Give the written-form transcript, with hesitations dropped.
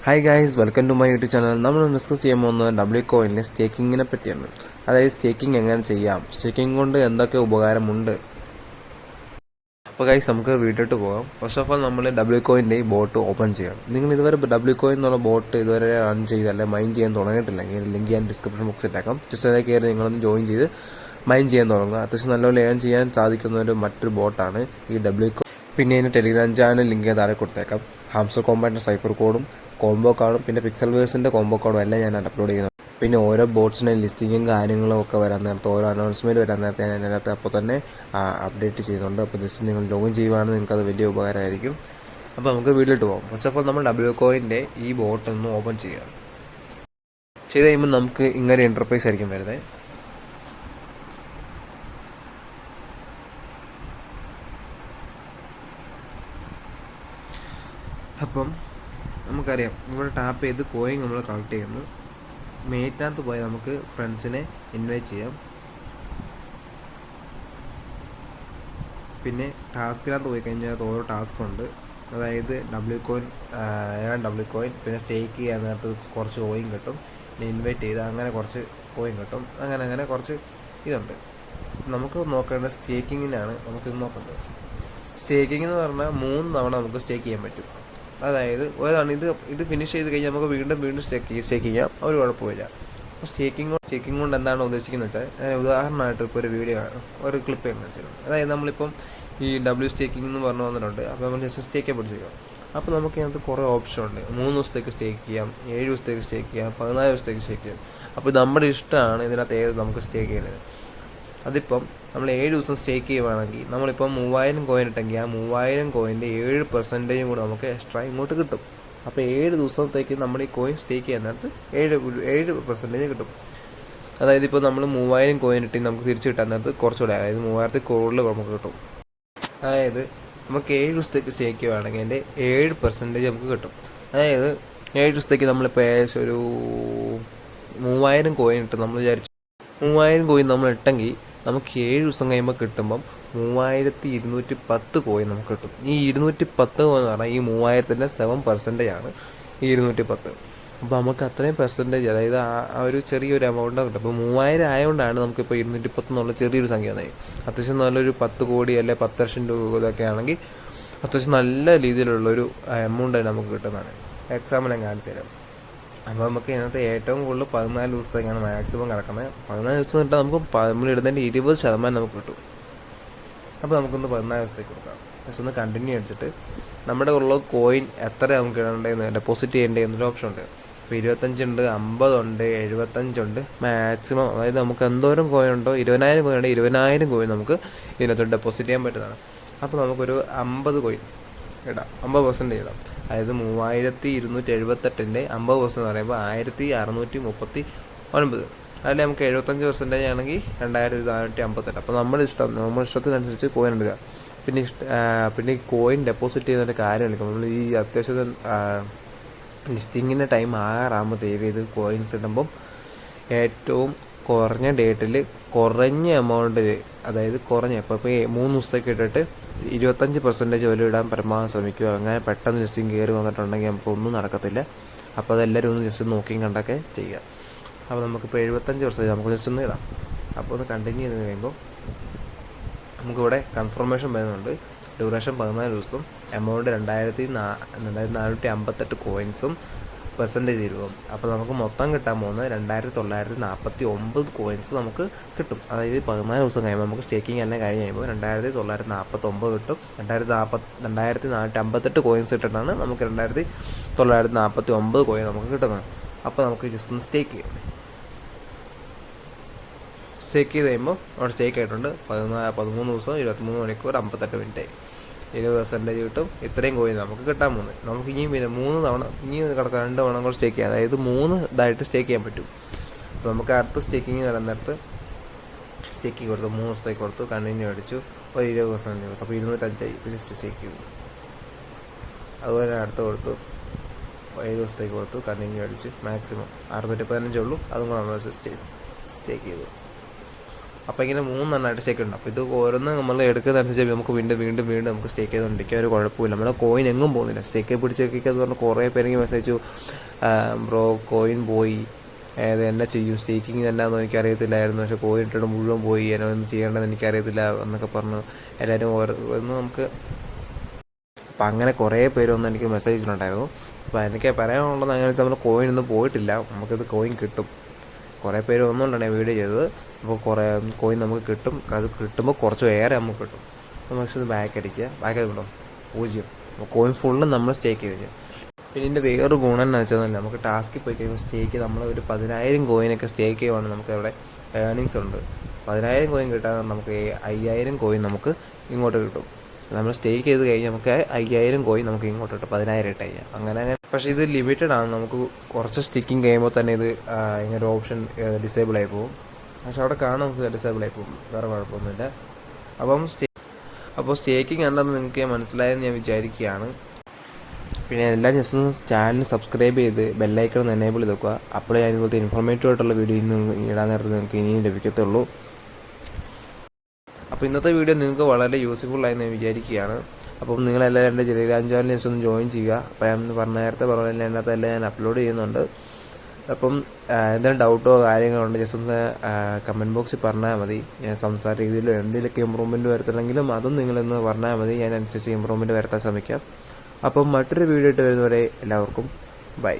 Hi guys, welcome to my YouTube channel. നമ്മൾ discuss ചെയ്യാൻ പോകുന്നത് ഡബ്ല്യു കോയിനിലെ സ്റ്റേക്കിങ്ങിനെ പറ്റിയാണ്. അതായത് സ്റ്റേക്കിംഗ് എങ്ങനെ ചെയ്യാം, സ്റ്റേക്കിംഗ് കൊണ്ട് എന്തൊക്കെ ഉപകാരമുണ്ട്. അപ്പോൾ ഗൈസ്, നമുക്ക് വീട്ടിലോട്ട് പോകാം. ഫസ്റ്റ് ഓഫ് ഓൾ നമ്മൾ ഡബ്ല്യു കോയിൻ്റെ ഈ ബോട്ട് ഓപ്പൺ ചെയ്യണം. നിങ്ങൾ ഇതുവരെ ഡബ്ല്യു കോയിൻ എന്നുള്ള ബോട്ട് ഇതുവരെ റൺ ചെയ്തല്ലേ മൈൻ ചെയ്യാൻ തുടങ്ങിയിട്ടില്ലെങ്കിൽ ലിങ്ക് ഞാൻ ഡിസ്ക്രിപ്ഷൻ ബോക്സിൽ ഇട്ടേക്കാം. ജസ്റ്റ് അതിൽ കയറി നിങ്ങളൊന്ന് ജോയിൻ ചെയ്ത് മൈൻ ചെയ്യാൻ തുടങ്ങുക. അത്യാവശ്യം നല്ലപോലെ ഏൺ ചെയ്യാൻ സാധിക്കുന്ന മറ്റൊരു ബോട്ടാണ് ഈ ഡബ്ല്യു കോയിൻ. പിന്നെ അതിൻ്റെ ടെലിഗ്രാം ചാനൽ ലിങ്ക് താഴെ കൊടുത്തേക്കാം. ഹാംസർ കോമ്പാറ്റിൻ്റെ സൈഫർ കോഡും കോംബോ കാർഡും പിന്നെ പിക്സൽ വേഴ്സിൻ്റെ കോംബോ കാർഡും എല്ലാം ഞാൻ അപ്ലോഡ് ചെയ്യുന്നത്. പിന്നെ ഓരോ ബോട്ട്സിൻ്റെ ലിസ്റ്റിങ്ങും കാര്യങ്ങളും ഒക്കെ വരാൻ നേരത്തെ, ഓരോ അനൗൺസ്മെൻറ്റ് വരാൻ നേരത്തെ ഞാൻ അതിനകത്ത് അപ്പോൾ തന്നെ അപ്ഡേറ്റ് ചെയ്യുന്നുണ്ട്. അപ്പോൾ ജസ്റ്റ് നിങ്ങൾ ലോഗിൻ ചെയ്യുവാണെങ്കിൽ നിങ്ങൾക്കത് വലിയ ഉപകാരമായിരിക്കും. അപ്പോൾ നമുക്ക് വീട്ടിലോട്ട് പോകാം. ഫസ്റ്റ് ഓഫ് ഓൾ നമ്മൾ ഡബ്ല്യു കോയിൻ്റെ ഈ ബോട്ട് ഒന്ന് ഓപ്പൺ ചെയ്യാം. ചെയ്ത് കഴിയുമ്പോൾ നമുക്ക് ഇങ്ങനെ ഇൻ്റർഫേസ് ആയിരിക്കും വരുന്നത്. അപ്പം നമുക്കറിയാം, ഇവിടെ ടാപ്പ് ചെയ്ത് കോയിൻ നമ്മൾ കളക്ട് ചെയ്യുന്നു. മേറ്റിനകത്ത് പോയി നമുക്ക് ഫ്രണ്ട്സിനെ ഇൻവൈറ്റ് ചെയ്യാം. പിന്നെ ടാസ്കിനകത്ത് പോയി കഴിഞ്ഞാൽ ഓരോ ടാസ്ക് ഉണ്ട്. അതായത് ഡബ്ല്യു കോയിൻ പിന്നെ സ്റ്റേക്ക് ചെയ്യാനായിട്ട് കുറച്ച് കോയിൻ കിട്ടും. പിന്നെ ഇൻവൈറ്റ് ചെയ്ത് അങ്ങനെ കുറച്ച് കോയിൻ കിട്ടും. അങ്ങനെ കുറച്ച് ഇതുണ്ട്. നമുക്ക് നോക്കേണ്ടത് സ്റ്റേക്കിങ്ങിനാണ് നമുക്കിത് നോക്കേണ്ടത്. സ്റ്റേക്കിംഗ് എന്ന് പറഞ്ഞാൽ 3 തവണ നമുക്ക് സ്റ്റേക്ക് ചെയ്യാൻ പറ്റും. അതായത് ഒരാണ് ഇത് ഫിനിഷ് ചെയ്ത് കഴിഞ്ഞാൽ നമുക്ക് വീണ്ടും സ്റ്റേക്ക് ചെയ്യാം, ഒരു കുഴപ്പമില്ല. അപ്പോൾ സ്റ്റേക്കിംഗ് കൊണ്ട് എന്താണ് ഉദ്ദേശിക്കുന്നത് വെച്ചാൽ, ഞാൻ ഉദാഹരണമായിട്ട് ഇപ്പോൾ ഒരു വീഡിയോ ഒരു ക്ലിപ്പ് കാണിച്ചിട്ടുണ്ട്. അതായത് നമ്മളിപ്പം ഈ ഡബ്ല്യു സ്റ്റേക്കിംഗ് എന്ന് പറഞ്ഞു വന്നിട്ടുണ്ട്. അപ്പോൾ നമ്മൾ ജസ്റ്റ് സ്റ്റേക്ക് പഠിച്ചിരിക്കാം. അപ്പോൾ നമുക്ക് ഇതിനകത്ത് കുറേ ഓപ്ഷൻ ഉണ്ട്. 3 ദിവസത്തേക്ക് സ്റ്റേക്ക് ചെയ്യാം, 7 ദിവസത്തേക്ക് സ്റ്റേക്ക് ചെയ്യാം, 14 ദിവസത്തേക്ക് സ്റ്റേക്ക് ചെയ്യാം. അപ്പോൾ നമ്മുടെ ഇഷ്ടമാണ് ഇതിനകത്ത് ഏത് നമുക്ക് സ്റ്റേക്ക് ചെയ്യുന്നത്. അതിപ്പം നമ്മൾ 7 ദിവസം സ്റ്റേക്ക് ചെയ്യുവാണെങ്കിൽ നമ്മളിപ്പം 3000 കോയിൻ ഇട്ടെങ്കിൽ ആ 3000 കോയിൻ്റെ 7% കൂടെ നമുക്ക് എക്സ്ട്രാ ഇങ്ങോട്ട് കിട്ടും. അപ്പോൾ 7 ദിവസത്തേക്ക് നമ്മൾ ഈ കോയിൻ സ്റ്റേക്ക് ചെയ്യുന്നിടത്ത് 7% കിട്ടും. അതായത് ഇപ്പോൾ നമ്മൾ 3000 കോയിൻ ഇട്ട് നമുക്ക് തിരിച്ച് കിട്ടാൻ നേരത്ത് കുറച്ചുകൂടെ, അതായത് 3000 കൂടുതൽ നമുക്ക് കിട്ടും. അതായത് നമുക്ക് 7 ദിവസത്തേക്ക് സ്റ്റേക്ക് ചെയ്യുവാണെങ്കിൽ അതിൻ്റെ 7% നമുക്ക് കിട്ടും. അതായത് 7 ദിവസത്തേക്ക് നമ്മളിപ്പോൾ ഏകദേശം ഒരു 3000 കോയിൻ ഇട്ട് നമ്മൾ വിചാരിച്ചു 3000 കോയിൻ നമ്മൾ ഇട്ടെങ്കിൽ നമുക്ക് 7 ദിവസം കഴിയുമ്പോൾ കിട്ടുമ്പം 3210 കോയിൻ നമുക്ക് കിട്ടും. ഈ 210 എന്ന് പറഞ്ഞാൽ ഈ 3000ൻ്റെ 7% ആണ് ഈ 210. അപ്പോൾ നമുക്ക് അത്രയും പെർസെൻറ്റേജ്, അതായത് ആ ഒരു ചെറിയൊരു എമൗണ്ട് കിട്ടും. അപ്പോൾ 3000 ആയതുകൊണ്ടാണ് നമുക്കിപ്പോൾ 210 എന്നുള്ള ചെറിയൊരു സംഖ്യ വന്നത്. അത്യാവശ്യം നല്ലൊരു 10 കോടി അല്ലെങ്കിൽ 10 ലക്ഷം രൂപ ഇതൊക്കെ ആണെങ്കിൽ അത്യാവശ്യം നല്ല രീതിയിലുള്ളൊരു എമൗണ്ട് നമുക്ക് കിട്ടുന്നതാണ്. എക്സാമ്പിൾ ഞാൻ കാണിച്ചു തരാം. അപ്പോൾ നമുക്ക് ഇതിനകത്ത് ഏറ്റവും കൂടുതൽ 14 ദിവസത്തേക്കാണ് മാക്സിമം കിടക്കുന്നത്. 14 ദിവസം കിട്ടാൻ നമുക്ക് നമ്മളിടുന്നതിൻ്റെ 20% നമുക്ക് കിട്ടും. അപ്പോൾ നമുക്കൊന്ന് 14 ദിവസത്തേക്ക് കൊടുക്കാം. ജസ്റ്റ് ഒന്ന് കണ്ടിന്യൂ അടിച്ചിട്ട് നമ്മുടെ ഉള്ള കോയിൻ എത്ര നമുക്ക് ഇടേണ്ടതെന്ന് ഡെപ്പോസിറ്റ് ചെയ്യേണ്ടത് എന്നൊരു ഓപ്ഷൻ ഉണ്ട്. ഇപ്പോൾ 25 ഉണ്ട്, 50 ഉണ്ട്, 75 ഉണ്ട്. മാക്സിമം അതായത് നമുക്ക് എന്തോരം കോയിൻ ഉണ്ടോ, 20,000 കോയിൻ ഉണ്ടെങ്കിൽ 20,000 കോയിൻ നമുക്ക് ഇതിനകത്ത് ഡെപ്പോസിറ്റ് ചെയ്യാൻ പറ്റുന്നതാണ്. അപ്പോൾ നമുക്കൊരു 50 കോയിൻ ഇടാം, 50% ഇടാം. അതായത് 3278ൻ്റെ 50% എന്ന് പറയുമ്പോൾ 1639. അതിൽ നമുക്ക് 75% ആണെങ്കിൽ 2458. അപ്പോൾ നമ്മുടെ ഇഷ്ടത്തിനനുസരിച്ച് കോയിൻ എടുക്കുക. പിന്നെ ഈ കോയിൻ ഡെപ്പോസിറ്റ് ചെയ്യുന്നതിൻ്റെ കാര്യമല്ല, നമ്മൾ ഈ അത്യാവശ്യം ലിസ്റ്റിങ്ങിൻ്റെ ടൈം ആകാറാകുമ്പോൾ ദയവ് ചെയ്ത് കോയിൻസ് ഇടുമ്പം ഏറ്റവും കുറഞ്ഞ ഡേറ്റിൽ കുറഞ്ഞ എമൗണ്ടിൽ, അതായത് ഇപ്പോൾ 3 ദിവസത്തേക്ക് ഇട്ടിട്ട് 25% വില ഇടാൻ പരമാവധി ശ്രമിക്കുക. അങ്ങനെ പെട്ടെന്ന് ലിസ്റ്റിംഗ് കയറി വന്നിട്ടുണ്ടെങ്കിൽ നമുക്കൊന്നും നടക്കത്തില്ല. അപ്പോൾ അതെല്ലാവരും ഒന്ന് ജസ്റ്റ് നോക്കിയും കണ്ടൊക്കെ ചെയ്യുക. അപ്പോൾ നമുക്കിപ്പോൾ 75% നമുക്ക് ജസ്റ്റ് ഒന്ന് ഇടാം. അപ്പോൾ ഒന്ന് കണ്ടിന്യൂ ചെയ്ത് കഴിയുമ്പോൾ നമുക്കിവിടെ കൺഫർമേഷൻ വരുന്നുണ്ട്. ഡ്യൂറേഷൻ 14 ദിവസവും, എമൗണ്ട് 2458 കോയിൻസും, പെർസെൻറ്റേജ് 20. അപ്പോൾ നമുക്ക് മൊത്തം കിട്ടാൻ പോകുന്നത് 2949 കോയിൻസ് നമുക്ക് കിട്ടും. അതായത് 14 ദിവസം കഴിയുമ്പോൾ നമുക്ക് സ്റ്റേക്കിംഗ് എല്ലാം കഴിഞ്ഞ് കഴിയുമ്പോൾ 2949 കിട്ടും. 2458 കോയിൻസ് ഇട്ടിട്ടാണ് നമുക്ക് 2949 കോയിൻ നമുക്ക് കിട്ടുന്നത്. അപ്പോൾ നമുക്ക് ജസ്റ്റ് ഒന്ന് സ്റ്റേക്ക് ചെയ്യാം. സ്റ്റേക്ക് ചെയ്ത് കഴിയുമ്പോൾ അവിടെ സ്റ്റേക്ക് ആയിട്ടുണ്ട് 13 ദിവസം 23 മണിക്കൂർ 58 മിനിറ്റ് 20% കിട്ടും. ഇത്രയും കോയിൻ നമുക്ക് കിട്ടാൻ പോകുന്നത്. നമുക്ക് ഇനിയും പിന്നെ 3 തവണ കിടക്കാം, 2 തവണ കൂടെ സ്റ്റേക്ക് ചെയ്യാം. അതായത് 3 ഇതായിട്ട് സ്റ്റേക്ക് ചെയ്യാൻ പറ്റും. അപ്പോൾ നമുക്ക് അടുത്ത സ്റ്റേക്കിങ് നടന്നിട്ട് സ്റ്റേക്കിങ് കൊടുത്തു, 3 ദിവസത്തേക്ക് കൊടുത്തു, കണ്ടിന്യൂ അടിച്ചു, ഒരു 20% കൊടുത്തു. അപ്പോൾ 205 ജസ്റ്റ് സ്റ്റേക്ക് ചെയ്തു. അതുപോലെ അടുത്ത് കൊടുത്തു, 7 ദിവസത്തേക്ക് കൊടുത്തു, കണ്ടിന്യൂ അടിച്ച് മാക്സിമം 615 ഉള്ളൂ, അതും കൂടെ നമ്മൾ സ്റ്റേക്ക് ചെയ്തു. അപ്പോൾ ഇങ്ങനെ 3 സ്റ്റേക്ക് ഉണ്ട്. അപ്പോൾ ഇത് ഓരോന്ന് നമ്മൾ എടുക്കുന്നതനുസരിച്ച് നമുക്ക് വീണ്ടും നമുക്ക് സ്റ്റേക്ക് ചെയ്തുകൊണ്ടിരിക്കുക, ഒരു കുഴപ്പമില്ല. നമ്മുടെ കോയിൻ എങ്ങും പോകുന്നില്ല. സ്റ്റേക്ക് പിടിച്ചൊക്കെ എന്ന് പറഞ്ഞാൽ കുറേ പേരെങ്കിൽ മെസ്സേജ് ബ്രോ കോയിൻ പോയി, അത് എന്നാ ചെയ്യും, സ്റ്റേക്കിങ് എന്നാന്ന് എനിക്കറിയത്തില്ലായിരുന്നു, പക്ഷേ കോയിൻ ഇട്ടിട്ട് മുഴുവൻ പോയി, എന്നെ ഒന്നും ചെയ്യേണ്ടതെന്ന് എനിക്കറിയത്തില്ല എന്നൊക്കെ പറഞ്ഞു എല്ലാവരും ഒന്ന് നമുക്ക്. അപ്പം അങ്ങനെ കുറേ പേരൊന്നും എനിക്ക് മെസ്സേജ് ചെയ്തിട്ടുണ്ടായിരുന്നു. അപ്പോൾ എനിക്ക് പറയാനുള്ളത്, അങ്ങനെ നമ്മൾ കോയിൻ ഒന്നും പോയിട്ടില്ല, നമുക്കിത് കോയിൻ കിട്ടും. കുറേ പേര് ഒന്നുകൊണ്ടാണ് വീഡിയോ ചെയ്തത്. അപ്പോൾ കുറേ കോയിൻ നമുക്ക് കിട്ടും. അത് കിട്ടുമ്പോൾ കുറച്ച് ഏറെ നമുക്ക് കിട്ടും. നമുക്ക് ഇത് ബാക്ക് അടിക്കുക, ബാക്ക് കിട്ടും 0. അപ്പോൾ കോയിൻ ഫുള്ളും നമ്മൾ സ്റ്റേക്ക് ചെയ്ത്. പിന്നെ ഇതിൻ്റെ വേറൊരു ഗുണം എന്ന് വെച്ചാൽ നമുക്ക് ടാസ്കിൽ പോയി കഴിയുമ്പോൾ സ്റ്റേക്ക് നമ്മൾ ഒരു 10,000 കോയിനൊക്കെ സ്റ്റേക്ക് ചെയ്യുവാണെങ്കിൽ നമുക്ക് അവിടെ ഏർണിങ്സ് ഉണ്ട്. 10,000 കോയിൻ കിട്ടാതെ നമുക്ക് 5,000 കോയിൻ നമുക്ക് ഇങ്ങോട്ട് കിട്ടും. നമ്മൾ സ്റ്റേക്ക് ചെയ്ത് കഴിഞ്ഞാൽ നമുക്ക് 5,000 കോയിൻ നമുക്ക് ഇങ്ങോട്ട് കിട്ടും, 10,000 ഇട്ട് കഴിഞ്ഞാൽ അങ്ങനെ. പക്ഷേ ഇത് ലിമിറ്റഡ് ആണ്. നമുക്ക് കുറച്ച് സ്റ്റിക്കിങ് കഴിയുമ്പോൾ തന്നെ ഇത് ഇങ്ങനെ ഒരു ഓപ്ഷൻ ഡിസേബിൾ ആയി പോകും. പക്ഷെ അവിടെ കാണാൻ നമുക്ക് ഡിസേബിൾ ആയി പോകും, വേറെ കുഴപ്പമൊന്നുമില്ല. അപ്പോൾ സ്റ്റേക്കിങ് എന്താണെന്ന് നിങ്ങൾക്ക് മനസ്സിലായെന്ന് ഞാൻ വിചാരിക്കുകയാണ്. പിന്നെ എല്ലാ ദിവസവും ചാനൽ സബ്സ്ക്രൈബ് ചെയ്ത് ബെല്ലൈക്കൺ ഒന്ന് എനേബിൾ ചെയ്ത് വെക്കുക. അപ്പോഴേ ഞാൻ ഇതുപോലത്തെ ഇൻഫോർമേറ്റീവ് ആയിട്ടുള്ള വീഡിയോ ഇന്ന് ഇടാൻ നേരത്തെ നിങ്ങൾക്ക് ഇനിയും ലഭിക്കത്തുള്ളൂ. അപ്പോൾ ഇന്നത്തെ വീഡിയോ നിങ്ങൾക്ക് വളരെ യൂസ്ഫുള്ളായി ഞാൻ വിചാരിക്കുകയാണ്. അപ്പം നിങ്ങളെല്ലാവരും എൻ്റെ ടെലിഗ്രാം ചാനൽ ജസ്റ്റ് ഒന്ന് ജോയിൻ ചെയ്യുക. അപ്പോൾ ഞാൻ നേരത്തെ പറഞ്ഞ അതിനകത്തെല്ലാം ഞാൻ അപ്ലോഡ് ചെയ്യുന്നുണ്ട്. അപ്പം എന്തെങ്കിലും ഡൗട്ടോ കാര്യങ്ങളുണ്ട് ജസ്റ്റ് ഒന്ന് കമൻറ്റ് ബോക്സിൽ പറഞ്ഞാൽ മതി. ഞാൻ സംസാര രീതിയിലോ എന്തെങ്കിലുമൊക്കെ ഇമ്പ്രൂവ്മെൻറ്റ് വരുത്തണമെങ്കിലും അതും നിങ്ങളൊന്ന് പറഞ്ഞാൽ മതി. ഞാൻ അനുസരിച്ച് ഇമ്പ്രൂവ്മെൻറ്റ് വരുത്താൻ ശ്രമിക്കാം. അപ്പം മറ്റൊരു വീഡിയോ ഇട്ട് വരുന്നവരെ എല്ലാവർക്കും ബൈ.